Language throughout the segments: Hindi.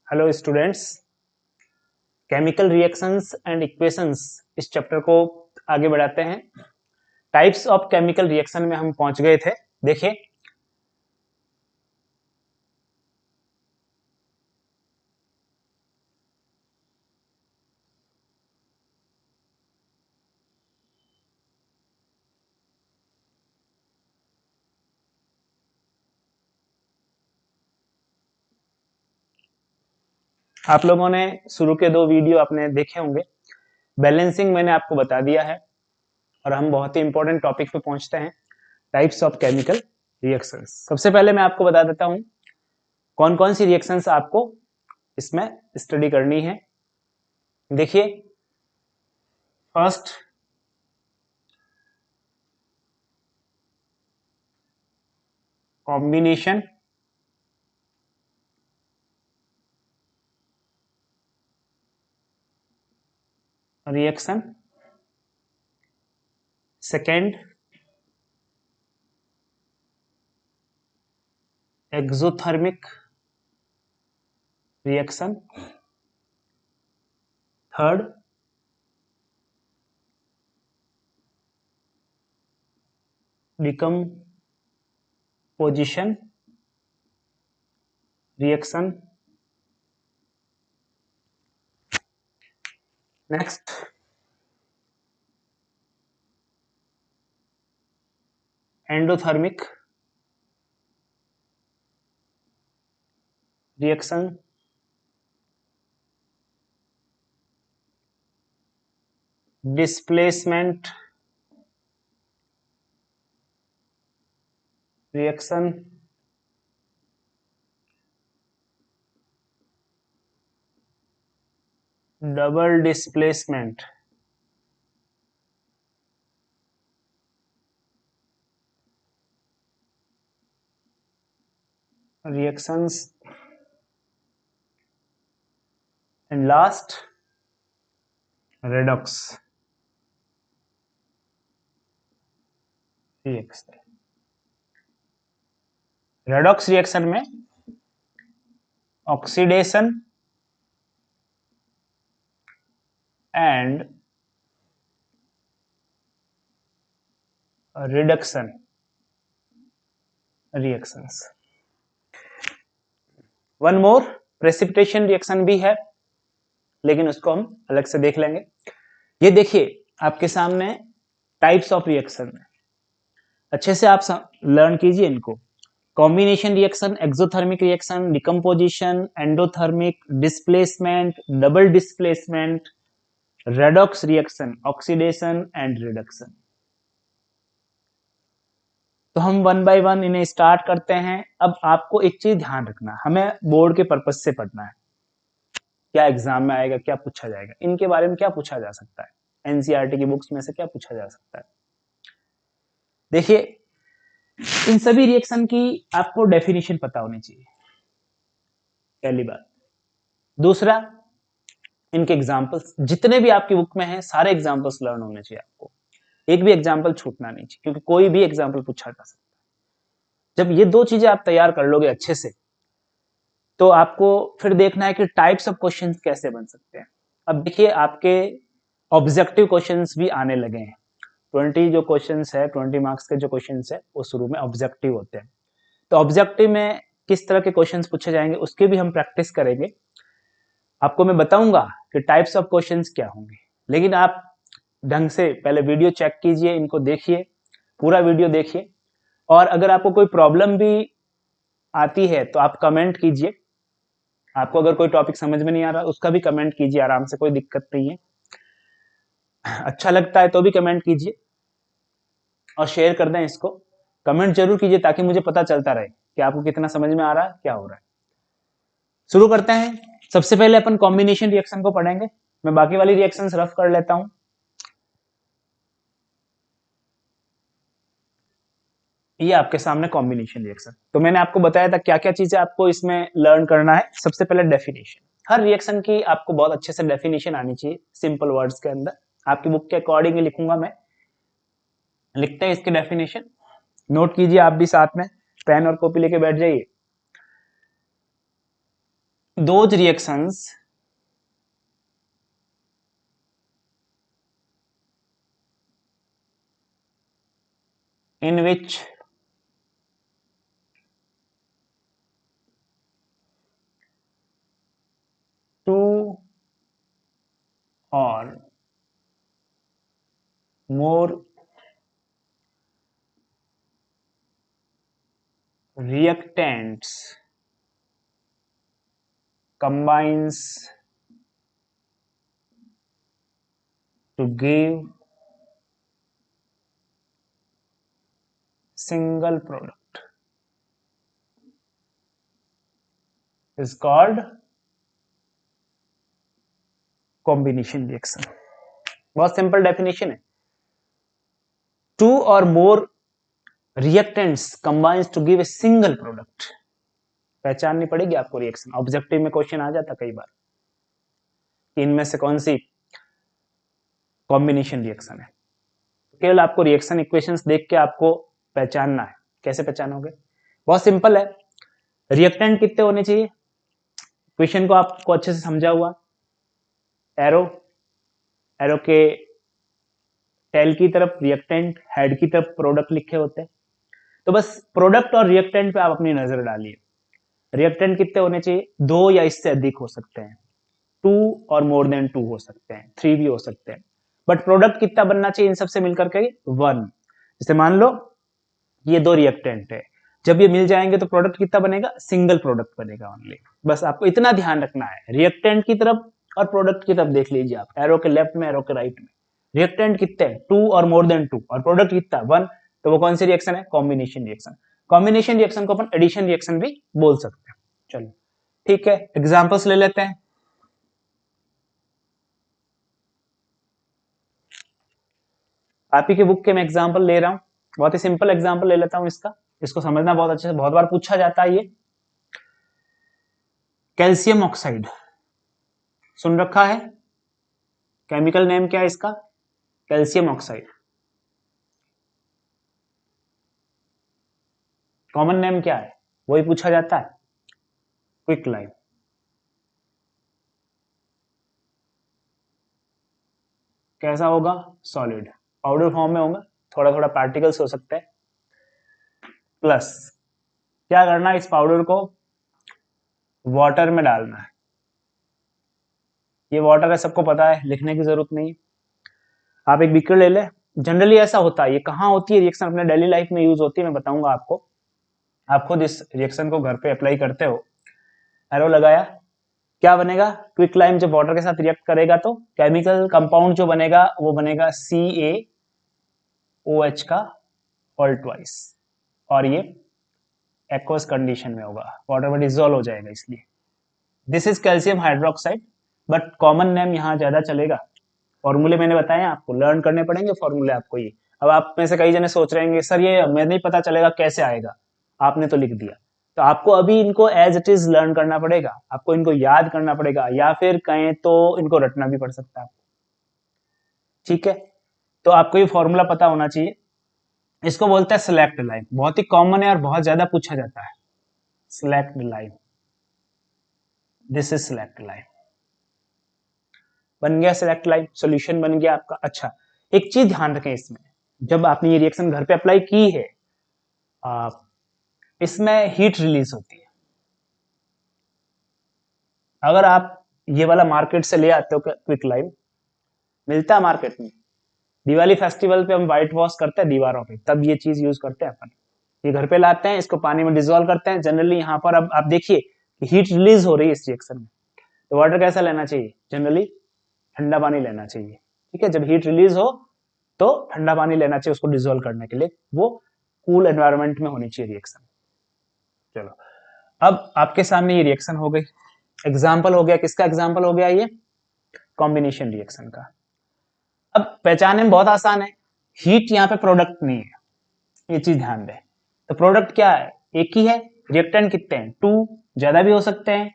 Hello students, chemical reactions and equations इस चैप्टर को आगे बढ़ाते हैं। टाइप्स ऑफ केमिकल रिएक्शन में हम पहुंच गए थे। देखिए, आप लोगों ने शुरू के 2 वीडियो आपने देखे होंगे। बैलेंसिंग मैंने आपको बता दिया है और हम बहुत ही इंपॉर्टेंट टॉपिक पे पहुंचते हैं, टाइप्स ऑफ केमिकल रिएक्शंस। सबसे पहले मैं आपको बता देता हूं कौन कौन सी रिएक्शंस आपको इसमें स्टडी करनी है। देखिए, first combination reaction, second exothermic reaction, third decomposition reaction, next endothermic reaction, displacement reaction, double displacement reactions, and last redox reaction. Redox reaction में oxidation and reduction reactions. One more precipitation reaction भी है, लेकिन उसको हम अलग से देख लेंगे। ये देखिए आपके सामने टाइप्स ऑफ रिएक्शन, अच्छे से आप लर्न कीजिए इनको। Combination reaction, exothermic reaction, decomposition, endothermic, displacement, double displacement, redox reaction, oxidation and reduction. तो हम वन बाय वन इन्हें स्टार्ट करते हैं। अब आपको एक चीज ध्यान रखना, हमें बोर्ड के पर्पज से पढ़ना है, क्या एग्जाम में आएगा, क्या पूछा जाएगा, इनके बारे में क्या पूछा जा सकता है, एनसीईआरटी की बुक्स में से क्या पूछा जा सकता है। देखिए, इन सभी रिएक्शन की आपको डेफिनेशन पता होनी चाहिए, पहली बात। दूसरा, इनके एग्जाम्पल्स जितने भी आपकी बुक में हैं, सारे एग्जाम्पल्स लर्न होने चाहिए आपको, एक भी एग्जाम्पल छूटना नहीं चाहिए, क्योंकि कोई भी एग्जाम्पल पूछा जा सकता है। जब ये 2 चीजें आप तैयार कर लोगे अच्छे से, तो आपको फिर देखना है कि टाइप्स ऑफ क्वेश्चंस कैसे बन सकते हैं। अब देखिए, आपके ऑब्जेक्टिव क्वेश्चंस भी आने लगे हैं। 20 जो क्वेश्चंस है, 20 मार्क्स के जो क्वेश्चंस है, वो शुरू में ऑब्जेक्टिव होते हैं। तो ऑब्जेक्टिव में किस तरह के क्वेश्चंस पूछे जाएंगे, उसके भी हम प्रैक्टिस करेंगे। आपको मैं बताऊंगा कि टाइप्स ऑफ क्वेश्चंस क्या होंगे, लेकिन आप ढंग से पहले वीडियो चेक कीजिए, इनको देखिए, पूरा वीडियो देखिए। और अगर आपको कोई प्रॉब्लम भी आती है तो आप कमेंट कीजिए। आपको अगर कोई टॉपिक समझ में नहीं आ रहा, उसका भी कमेंट कीजिए आराम से, कोई दिक्कत नहीं है। अच्छा लगता है तो भी कमेंट कीजिए और शेयर कर दें इसको। कमेंट जरूर कीजिए ताकि मुझे पता चलता रहे कि आपको कितना समझ में आ रहा है, क्या हो रहा है। शुरू करते हैं। सबसे पहले अपन कॉम्बिनेशन रिएक्शन को पढ़ेंगे। मैं बाकी वाली रिएक्शंस रफ कर लेता हूं। ये आपके सामने कॉम्बिनेशन रिएक्शन। तो मैंने आपको बताया था क्या क्या चीजें आपको इसमें लर्न करना है। सबसे पहले डेफिनेशन, हर रिएक्शन की आपको बहुत अच्छे से डेफिनेशन आनी चाहिए, सिंपल वर्ड्स के अंदर। आपकी बुक के अकॉर्डिंग लिखूंगा मैं, लिखते हैं इसके डेफिनेशन, नोट कीजिए आप भी साथ में, पेन और कॉपी लेके बैठ जाइए। Those reactions in which two or more reactants combines to give single product is called combination reaction. बहुत सिंपल डेफिनेशन है. टू और more reactants combines to give a single product. पहचाननी पड़ेगी आपको रिएक्शन. ऑब्जेक्टिव में क्वेश्चन आ जाता कई बार कि इनमें से कौन सी कॉम्बिनेशन रिएक्शन है. केवल आपको रिएक्शन इक्वेशंस देख के आपको पहचानना है. कैसे पहचानोगे? बहुत सिंपल है. रिएक्टेंट कितने होने चाहिए? क्वेश्चन को आपको अच्छे से समझा हुआ. एरो एरो के टेल की तरफ रिएक्टेंट, हेड की तरफ प्रोडक्ट लिखे होते हैं. तो बस प्रोडक्ट और रिएक्टेंट पे आप अपनी नजर डालिए. रिएक्टेंट कितने होने चाहिए? 2 या इससे अधिक हो सकते हैं. 2 और मोर देन 2 हो सकते हैं. 3 भी हो सकते हैं. बट प्रोडक्ट कितना बनना चाहिए इन सबसे मिलकर के? 1. जैसे मान लो ये 2 रिएक्टेंट है. जब ये मिल जाएंगे तो प्रोडक्ट कितना बनेगा? सिंगल प्रोडक्ट बनेगा ओनली. बस आपको इतना ध्यान रखना है. रिएक्टेंट की तरफ और प्रोडक्ट की तरफ देख लीजिए आप. एरो के लेफ्ट में, एरो के राइट में. रिएक्टेंट कितने? 2 और मोर देन 2. और प्रोडक्ट कितना? 1. तो वो कौन सी रिएक्शन है? Combination reaction. कॉम्बिनेशन रिएक्शन को अपन एडिशन रिएक्शन भी बोल सकते हैं. चलो ठीक है, एग्जांपल्स ले लेते हैं. आप ही के बुक के मैं एग्जांपल ले रहा हूं. बहुत ही सिंपल एग्जांपल ले लेता हूं इसका. इसको समझना बहुत अच्छे से, बहुत बार पूछा जाता है. ये कैल्शियम ऑक्साइड सुन रखा है. केमिकल नेम क्या है इसका? Calcium oxide. कॉमन नेम क्या है? वही पूछा जाता है. Quick lime. कैसा होगा? सॉलिड. पाउडर फॉर्म में होगा. थोड़ा थोड़ा पार्टिकल्स हो सकते हैं. प्लस क्या करना है? इस पाउडर को वाटर में डालना है. ये वाटर है, सबको पता है, लिखने की जरूरत नहीं. आप एक बीकर ले ले. जनरली ऐसा होता है. ये कहाँ होती है रिएक्शन? अपने डेली लाइफ में यूज होती है. मैं बताऊंगा आपको. आप खुद इस रिएक्शन को घर पे अप्लाई करते हो. एरो लगाया, क्या बनेगा? क्विक लाइम जब वाटर के साथ रिएक्ट करेगा तो केमिकल कंपाउंड जो बनेगा वो बनेगा CaOH का ऑल ट्वाइस. और ये एक्वस कंडीशन में होगा, वाटर में डिसॉल्व हो जाएगा. इसलिए this is calcium hydroxide. But common name यहाँ ज्यादा चलेगा. फॉर्मूले मैंने बताए आपको, लर्न करने पड़ेंगे फॉर्मूले आपको. ये अब आप में से कई जने सोच रहे हैं सर ये मैं नहीं पता चलेगा कैसे आएगा. आपने तो लिख दिया. तो आपको अभी इनको एज इट इज लर्न करना पड़ेगा. आपको इनको याद करना पड़ेगा, या फिर कहें तो इनको रटना भी पड़ सकता है. ठीक है, तो आपको ये फॉर्मूला पता होना चाहिए. इसको बोलते हैं सिलेक्ट लाइन. बहुत ही कॉमन है और बहुत ज्यादा पूछा जाता है. Select line. This is select line. बन गया सिलेक्ट लाइन. सोल्यूशन बन गया आपका. अच्छा, एक चीज ध्यान रखें इसमें. जब आपने ये रिएक्शन घर पे अप्लाई की है, इसमें हीट रिलीज होती है. अगर आप ये वाला मार्केट से ले आते हो, क्विक लाइम मिलता है मार्केट में. दिवाली फेस्टिवल पे हम व्हाइट वॉश करते हैं दीवारों पे, तब ये चीज यूज करते हैं अपन. ये घर पे लाते हैं, इसको पानी में डिजोल्व करते हैं. जनरली यहाँ पर अब आप देखिए हीट रिलीज हो रही है इस रिएक्शन में. तो वाटर कैसा लेना चाहिए? जनरली ठंडा पानी लेना चाहिए. ठीक है, जब हीट रिलीज हो तो ठंडा पानी लेना चाहिए उसको डिजोल्व करने के लिए. वो कूल एनवायरनमेंट में होनी चाहिए रिएक्शन. चलो, अब आपके सामने ये रिएक्शन हो गई. एग्जाम्पल हो गया. किसका एग्जाम्पल हो गया? ये कॉम्बिनेशन रिएक्शन का. अब पहचानने में बहुत आसान है. हीट यहाँ पे प्रोडक्ट नहीं है, ये चीज ध्यान दें. तो प्रोडक्ट क्या है? एक ही है. रिएक्टेंट कितने हैं? 2. ज्यादा भी हो सकते हैं.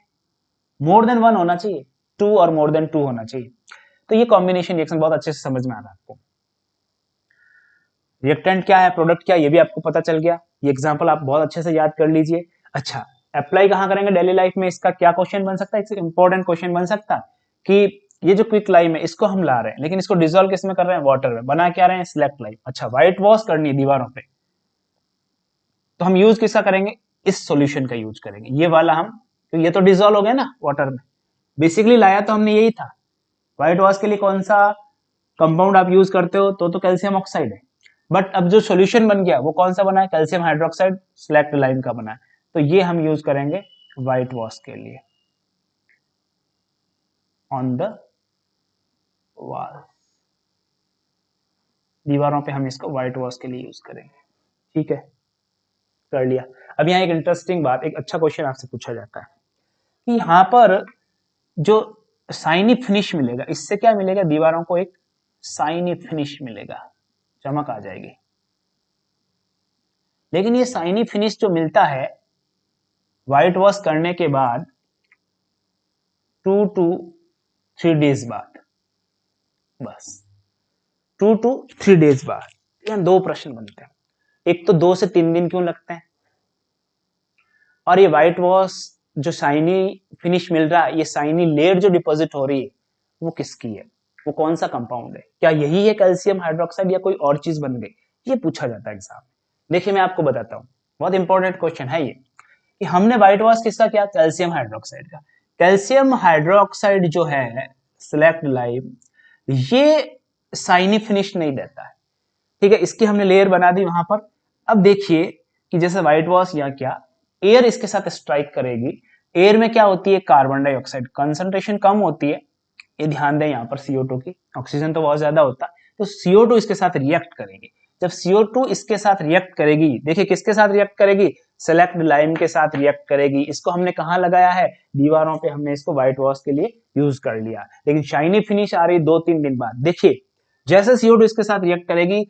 मोर देन 1 होना चाहिए. 2 और मोर देन 2 होना चाहिए. तो ये कॉम्बिनेशन रिएक्शन बहुत अच्छे से समझ में आ रहा है आपको. रिएक्टेंट क्या है, प्रोडक्ट क्या है, ये भी आपको पता चल गया. ये एग्जांपल आप बहुत अच्छे से याद कर लीजिए. अच्छा, अप्लाई कहाँ करेंगे डेली लाइफ में, इसका क्या क्वेश्चन बन सकता है, एक इंपॉर्टेंट क्वेश्चन बन सकता है कि ये जो क्विक लाइम है इसको हम ला रहे हैं, लेकिन इसको डिजोल्व किस में कर रहे हैं, वाटर में, बना क्या रहे हैं, सिलेक्ट लाइम। अच्छा, व्हाइट वॉश करनी है दीवारों पे, तो हम यूज किसका करेंगे, इस सॉल्यूशन का यूज करेंगे, ये वाला हम, तो ये तो डिजोल्व हो गया ना वाटर में, बेसिकली लाया तो हमने यही था। व्हाइट वॉश के लिए कौन सा कंपाउंड आप यूज करते हो, तो कैल्शियम ऑक्साइड है, बट अब जो सॉल्यूशन बन गया वो कौन सा बना है, कैल्शियम हाइड्रोक्साइड सिलेक्ट लाइम का बना है, तो ये हम यूज करेंगे व्हाइट वॉश के लिए ऑन द वॉल, दीवारों पे हम इसको व्हाइट वॉश के लिए यूज करेंगे। ठीक है, कर लिया। अब यहाँ एक इंटरेस्टिंग बात, एक अच्छा क्वेश्चन आपसे पूछा जाता है कि यहाँ पर जो साइनी फिनिश मिलेगा, इससे क्या मिलेगा, दीवारों को एक साइनी फिनिश मिलेगा, चमक आ जाएगी, लेकिन ये साइनी फिनिश जो मिलता है व्हाइट वॉश करने के बाद 2 to 3 डेज बाद, बस 2 to 3 डेज बाद। यहाँ दो प्रश्न बनते हैं, एक तो 2 से 3 दिन क्यों लगते हैं, और ये व्हाइट वॉश जो शाइनी फिनिश मिल रहा है, ये शाइनी लेयर जो डिपॉजिट हो रही है वो किसकी है, वो कौन सा कंपाउंड है, क्या यही है कैल्शियम हाइड्रोक्साइड या कोई और चीज बन गई, ये पूछा जाता है एग्जाम में। देखिए मैं आपको बताता हूँ, बहुत इंपॉर्टेंट क्वेश्चन है ये, कि हमने व्हाइट वॉश किसका किया, कैल्शियम हाइड्रोक्साइड का। कैल्शियम हाइड्रोक्साइड जो है सिलेक्ट लाइम, ये शाइनी फिनिश नहीं देता है, ठीक है, इसकी हमने लेयर बना दी वहां पर। अब देखिए कि जैसे व्हाइट वॉश या क्या, एयर इसके साथ स्ट्राइक करेगी, एयर में क्या होती है, कार्बन डाइऑक्साइड कंसंट्रेशन कम होती है, ये ध्यान दें यहाँ पर CO2 की, ऑक्सीजन तो बहुत ज्यादा होता है, तो CO2 इसके साथ रिएक्ट करेगी। जब CO2 इसके साथ रिएक्ट करेगी, देखिए किसके साथ रिएक्ट करेगी, सेलेक्ट लाइम के साथ रिएक्ट करेगी। इसको हमने कहाँ लगाया है, दीवारों पे, हमने इसको व्हाइट वॉश के लिए यूज कर लिया, लेकिन शाइनी फिनिश आ रही 2-3 दिन बाद। देखिए जैसे CO2 इसके साथ रिएक्ट करेगी,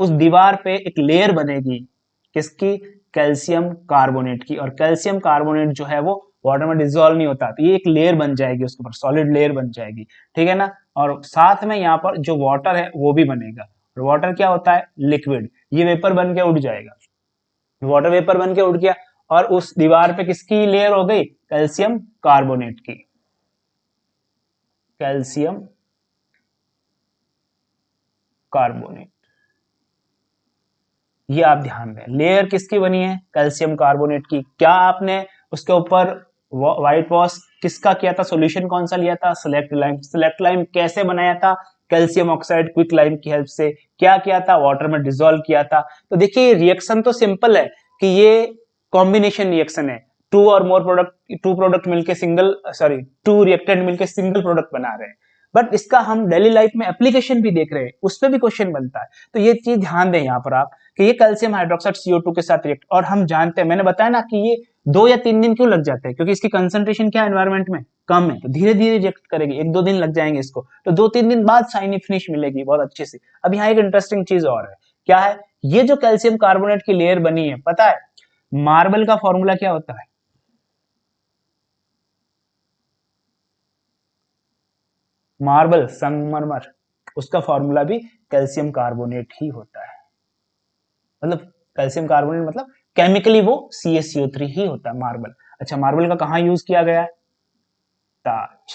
उस दीवार पे एक लेयर बनेगी, किसकी, कैल्शियम कार्बोनेट की, और कैल्शियम कार्बोनेट जो है वो वाटर में डिजोल्व नहीं होता, तो ये एक लेयर बन जाएगी, उसके ऊपर सॉलिड लेयर बन जाएगी, ठीक है ना। और साथ में यहाँ पर जो वाटर है वो भी बनेगा, और वाटर क्या होता है, लिक्विड, ये वेपर बन के उड़ जाएगा, वाटर वेपर बन के उड़ गया, और उस दीवार पे किसकी लेयर हो गई, कैल्शियम कार्बोनेट की, कैल्शियम कार्बोनेट। ये आप ध्यान दें, लेयर किसकी बनी है, कैल्शियम कार्बोनेट की। क्या आपने उसके ऊपर व्हाइट वॉश किसका किया था, सॉल्यूशन कौन सा लिया था, सिलेक्ट लाइम। सिलेक्ट लाइम कैसे बनाया था, कैल्शियम ऑक्साइड क्विक लाइम की हेल्प से। क्या किया था, वाटर में डिसॉल्व किया था। तो देखिए रिएक्शन तो सिंपल है कि ये कॉम्बिनेशन रिएक्शन है, टू प्रोडक्ट मिलके सिंगल, सॉरी, टू रिएक्टेंट मिलके सिंगल प्रोडक्ट बना रहे हैं, बट इसका हम डेली लाइफ में एप्लीकेशन भी देख रहे हैं, उस पर भी क्वेश्चन बनता है। तो ये चीज ध्यान दें यहाँ पर आप, कि ये कैल्शियम हाइड्रोक्साइड CO2 के साथ रिएक्ट, और हम जानते हैं, मैंने बताया ना कि ये 2 या 3 दिन क्यों लग जाते हैं, क्योंकि इसकी कंसंट्रेशन क्या एनवायरमेंट में कम है, तो धीरे धीरे रिएक्ट करेगी, 1-2 दिन लग जाएंगे इसको, तो 2-3 दिन बाद शाइनी फिनिश मिलेगी बहुत अच्छे से। अब यहाँ एक इंटरेस्टिंग चीज और है, क्या है, ये जो कैल्शियम कार्बोनेट की लेयर बनी है, पता है मार्बल का फॉर्मूला क्या होता है, मार्बल संगमरमर, उसका फॉर्मूला भी कैल्शियम कार्बोनेट ही होता है, मतलब कैल्शियम कार्बोनेट मतलब केमिकली वो CaCO3 ही होता है मार्बल। अच्छा, मार्बल का कहाँ यूज किया गया है, ताज,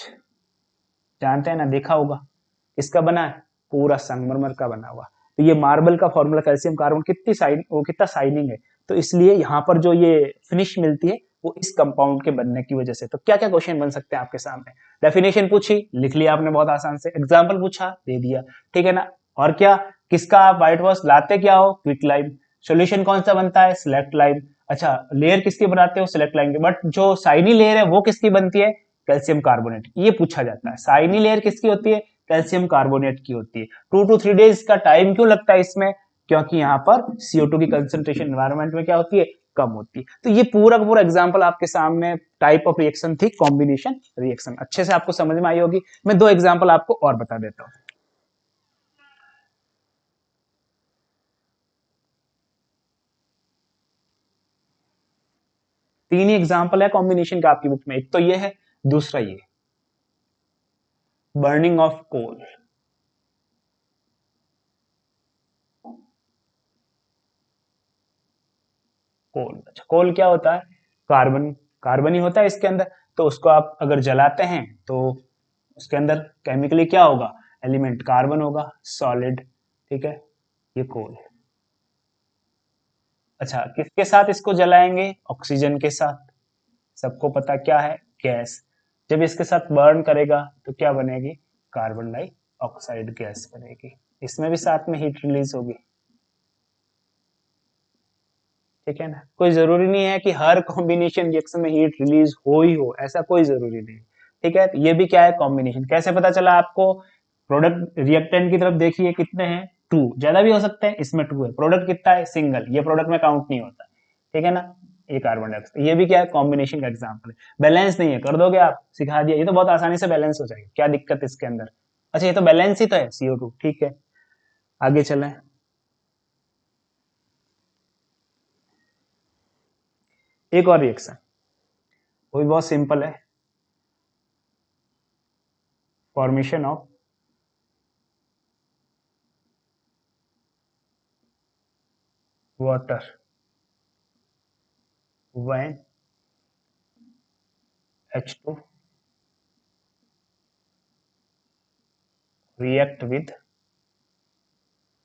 जानते हैं ना, देखा होगा, इसका बना है, पूरा संगमरमर का बना हुआ। तो ये मार्बल का फॉर्मूला कैल्शियम कार्बन, कितनी साइन, वो कितना साइनिंग है, तो इसलिए यहाँ पर जो ये फिनिश मिलती है वो इस कंपाउंड के बनने की वजह से। तो क्या क्या क्वेश्चन बन सकते हैं आपके सामने, डेफिनेशन पूछी, लिख लिया आपने बहुत आसान से, एग्जाम्पल पूछा, दे दिया, ठीक है ना। और क्या, किसका आप व्हाइट वॉश लाते क्या हो, क्विक लाइम, सोल्यूशन कौन सा बनता है, सिलेक्ट लाइम। अच्छा, लेयर किसकी बनाते हो, सिलेक्ट लाइम की, बट जो साइनी लेयर है वो किसकी बनती है, कैल्शियम कार्बोनेट, ये पूछा जाता है। साइनी लेयर किसकी होती है, कैल्शियम कार्बोनेट की होती है। 2 to 3 डेज का टाइम क्यों लगता है इसमें, क्योंकि यहाँ पर CO2 की कंसेंट्रेशन एनवायरमेंट में क्या होती है, कम होती है। तो ये पूरा का पूरा एग्जाम्पल आपके सामने, टाइप ऑफ रिएक्शन थी कॉम्बिनेशन रिएक्शन, अच्छे से आपको समझ में आई होगी। मैं 2 एग्जाम्पल आपको और बता देता हूँ। तीन ही एग्जाम्पल है कॉम्बिनेशन का आपकी बुक में, एक तो ये है, दूसरा ये बर्निंग ऑफ कोल। कोल, अच्छा कोल क्या होता है, कार्बन कार्बन ही होता है इसके अंदर। तो उसको आप अगर जलाते हैं तो उसके अंदर केमिकली क्या होगा, एलिमेंट कार्बन होगा, सॉलिड, ठीक है, ये कोल। अच्छा, किसके साथ इसको जलाएंगे, ऑक्सीजन के साथ। सबको पता क्या है, गैस। जब इसके साथ बर्न करेगा तो क्या बनेगी, कार्बन डाइऑक्साइड गैस बनेगी। इसमें भी साथ में हीट रिलीज होगी, ठीक है ना। कोई जरूरी नहीं है कि हर कॉम्बिनेशन रिएक्शन में हीट रिलीज हो ही हो, ऐसा कोई जरूरी नहीं, ठीक है। ये भी क्या है, कॉम्बिनेशन। कैसे पता चला आपको, प्रोडक्ट रिएक्टेंट की तरफ देखिए कितने हैं, 2, ज्यादा भी हो सकते हैं, इसमें 2 है। प्रोडक्ट कितना है, सिंगल, ये प्रोडक्ट में काउंट नहीं होता, ठीक है ना। ये कार्बन डाइऑक्साइड, ये भी क्या है, कॉम्बिनेशन का एग्जाम्पल है। बैलेंस नहीं है, कर दोगे आप, सिखा दिया, ये तो बहुत आसानी से बैलेंस हो जाएगा, क्या दिक्कत है इसके अंदर। अच्छा, ये तो बैलेंस ही तो है, CO2, ठीक है। आगे चलें, एक और रिएक्शन, वो भी बहुत सिंपल है, formation of water when H2 react with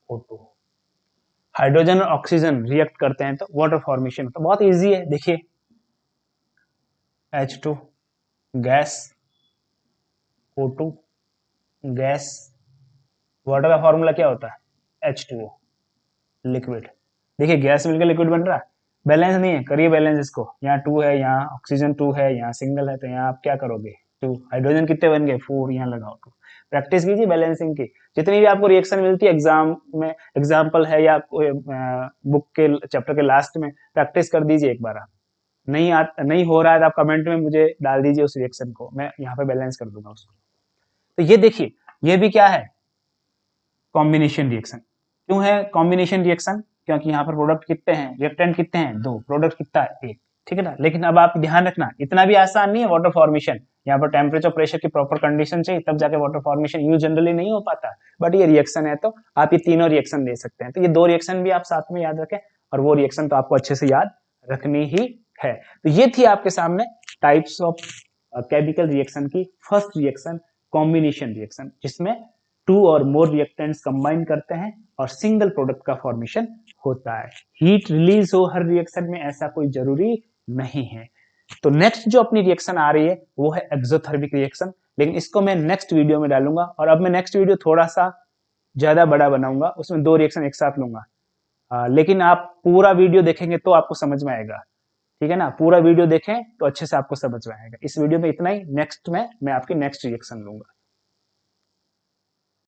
O2। Hydrogen और ऑक्सीजन रिएक्ट करते हैं तो वाटर फॉर्मेशन होता है, बहुत इजी है। देखिए H2 gas, O2 gas, water का फॉर्मूला क्या होता है, H2O लिक्विड। देखिए गैस मिलकर लिक्विड बन रहा है, बैलेंस नहीं है, करिए बैलेंस इसको। यहाँ 2 है, यहाँ ऑक्सीजन 2 है, यहाँ सिंगल है, तो यहाँ आप क्या करोगे, 2। हाइड्रोजन कितने बन गए, 4, यहाँ लगाओ 2। प्रैक्टिस कीजिए बैलेंसिंग की। जितनी भी आपको रिएक्शन मिलती है एग्जाम में, एग्जाम्पल है या बुक के चैप्टर के लास्ट में, प्रैक्टिस कर दीजिए एक बार। आप नहीं हो रहा है तो आप कमेंट में मुझे डाल दीजिए उस रिएक्शन को, मैं यहाँ पे बैलेंस कर दूंगा उसको। तो ये देखिए, ये भी क्या है, कॉम्बिनेशन रिएक्शन। क्यों है कॉम्बिनेशन रिएक्शन, क्योंकि यहाँ पर प्रोडक्ट कितने हैं, रिएक्टेंट कितने हैं, 2, प्रोडक्ट कितना है, 1, ठीक है ना। लेकिन अब आप ध्यान रखना, इतना भी आसान नहीं है वाटर फॉर्मेशन। यहाँ पर टेम्परेचर प्रेशर की प्रॉपर कंडीशन चाहिए, तब जाके वाटर फॉर्मेशन यूज जनरली नहीं हो पाता। बट ये रिएक्शन है तो आप ये तीनों रिएक्शन ले सकते हैं। तो ये 2 रिएक्शन भी आप साथ में याद रखें, और वो रिएक्शन तो आपको अच्छे से याद रखनी ही है। तो ये थी आपके सामने टाइप्स ऑफ केमिकल रिएक्शन की फर्स्ट रिएक्शन, कॉम्बिनेशन रिएक्शन, जिसमें 2 और मोर रिएक्टेंट्स कंबाइन करते हैं और सिंगल प्रोडक्ट का फॉर्मेशन होता है। हीट रिलीज हो हर रिएक्शन में, ऐसा कोई जरूरी नहीं है। तो नेक्स्ट जो अपनी रिएक्शन आ रही है वो है एक्सोथर्मिक रिएक्शन, लेकिन इसको मैं नेक्स्ट वीडियो में डालूंगा। और अब मैं नेक्स्ट वीडियो थोड़ा सा ज्यादा बड़ा बनाऊंगा, उसमें 2 रिएक्शन एक साथ लूंगा। लेकिन आप पूरा वीडियो देखेंगे तो आपको समझ में आएगा, ठीक है ना। पूरा वीडियो देखें तो अच्छे से आपको समझ में आएगा। इस वीडियो में इतना ही, नेक्स्ट में मैं आपकी नेक्स्ट रिएक्शन लूंगा।